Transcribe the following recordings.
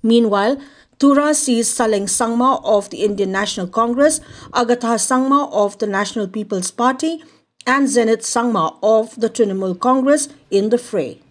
Meanwhile, Tura sees Saling Sangma of the Indian National Congress, Agatha Sangma of the National People's Party, and Zenith Sangma of the Trinamool Congress in the fray.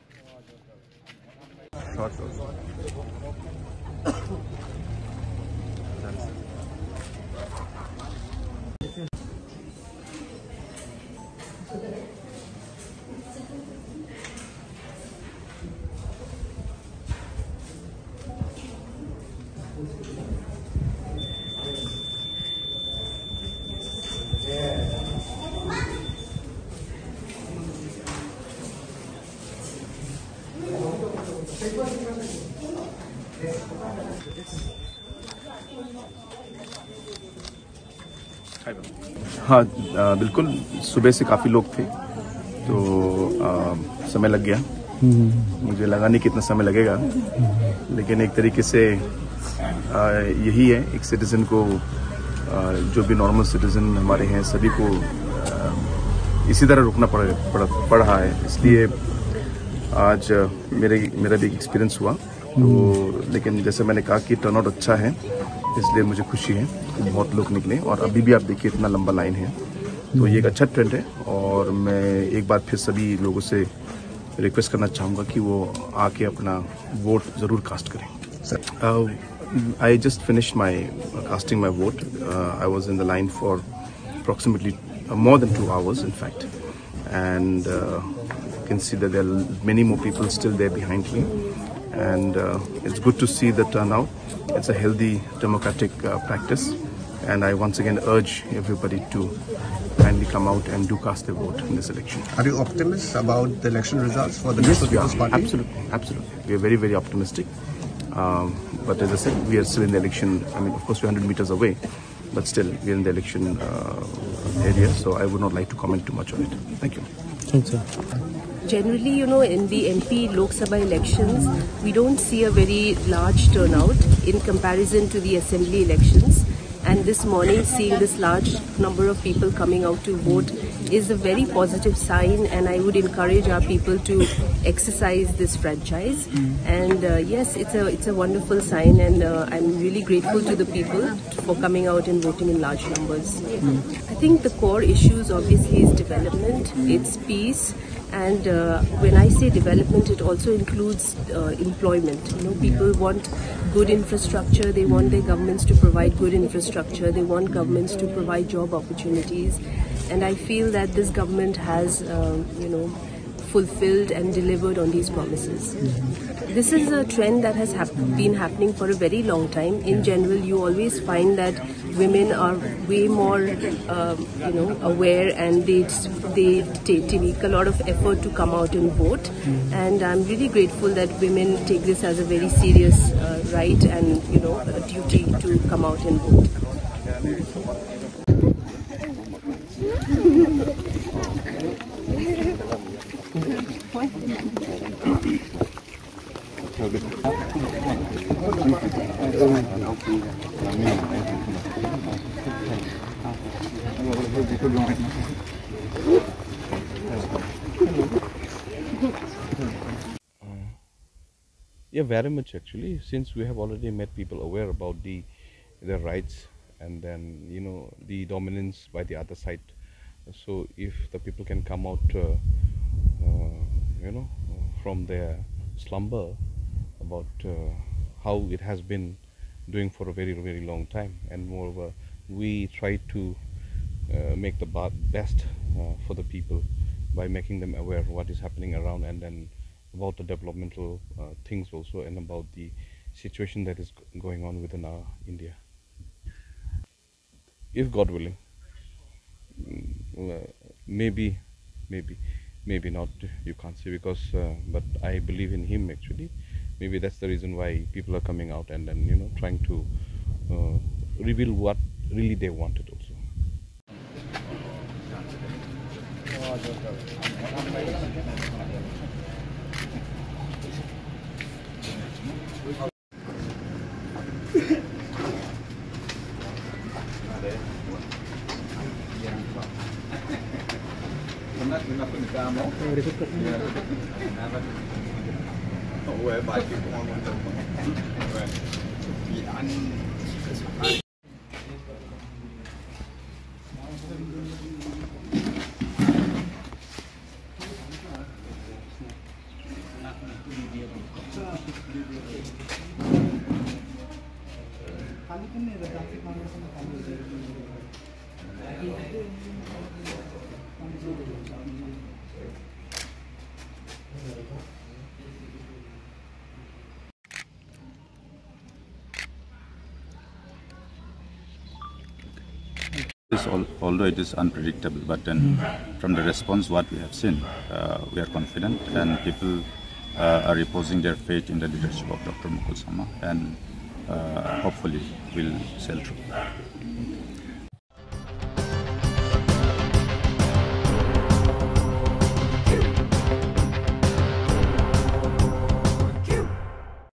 हाँ बिल्कुल सुबह से काफ़ी लोग थे तो समय लग गया। मुझे लगा नहीं कितना समय लगेगा, लेकिन एक तरीके से यही है, एक सिटीज़न को जो भी नॉर्मल सिटीज़न हमारे हैं सभी को इसी तरह रुकना पड़ रहा है। इसलिए आज मेरा भी एक्सपीरियंस हुआ तो, लेकिन जैसे मैंने कहा कि टर्नआउट अच्छा है, इसलिए मुझे खुशी है कि बहुत लोग निकले और अभी भी आप देखिए इतना लंबा लाइन है, तो ये एक अच्छा ट्रेंड है। और मैं एक बार फिर सभी लोगों से रिक्वेस्ट करना चाहूँगा कि वो आके अपना वोट ज़रूर कास्ट करें। I just finished my casting my vote. I was in the line for approximately more than 2 hours in fact, and you can see that there are many more people still there behind me, and it's good to see the turnout. It's a healthy democratic practice, and I once again urge everybody to kindly come out and do cast their vote in this election. Are you optimistic about the election results for the National People's Party? Absolutely. We are very, very optimistic. But as I said, we are still in the election. I mean, of course, we're 100 meters away, but still we're in the election area, so I would not like to comment too much on it. Thank you. Thanks, sir. Generally, in the MP Lok Sabha elections, we don't see a very large turnout in comparison to the assembly elections. And this morning, seeing this large number of people coming out to vote is a very positive sign, and I would encourage our people to exercise this franchise. And yes, it's a wonderful sign, and I'm really grateful to the people for coming out and voting in large numbers. I think the core issues obviously is development, it's peace, and when I say development, it also includes employment. People want good infrastructure, they want their governments to provide good infrastructure, they want governments to provide job opportunities, and I feel that this government has fulfilled and delivered on these promises. This is a trend that has been happening for a very long time. In general, you always find that women are way more aware, and they take a lot of effort to come out and vote. And I'm really grateful that women take this as a very serious right and a duty to come out and vote. Yeah, very much actually, since we have already made people aware about their rights, and then the dominance by the other side. So if the people can come out from their slumber about how it has been doing for a very, very long time, and moreover we try to make the best for the people by making them aware of what is happening around, and then about the developmental things also, and about the situation that is going on within our India. If God willing, maybe not, you can't say, because but I believe in Him actually. Maybe that's the reason why people are coming out and then trying to reveal what really they wanted also. Although it is unpredictable, but then from the response what we have seen, we are confident, and people are reposing their faith in the leadership of Dr. Mukul Sangma, and hopefully will sail through.